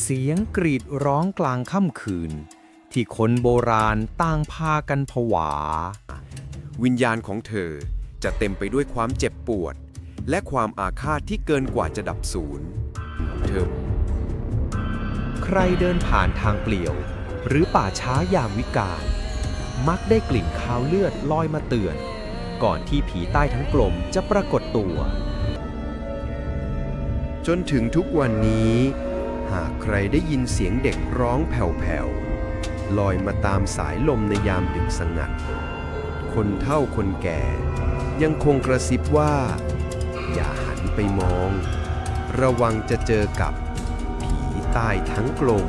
เสียงกรีดร้องกลางค่ำคืนที่คนโบราณต่างพากันผวาวิญญาณของเธอจะเต็มไปด้วยความเจ็บปวดและความอาฆาตที่เกินกว่าจะดับสูญเธอ ใครเดินผ่านทางเปลี่ยวหรือป่าช้ายามวิกาลมักได้กลิ่นคาวเลือดลอยมาเตือนก่อนที่ผีใต้ทั้งกลมจะปรากฏตัวจนถึงทุกวันนี้หากใครได้ยินเสียงเด็กร้องแผ่วๆลอยมาตามสายลมในยามดึกสงัดคนเฒ่าคนแก่ยังคงกระซิบว่าอย่าหันไปมองระวังจะเจอกับผีใต้ทั้งกลม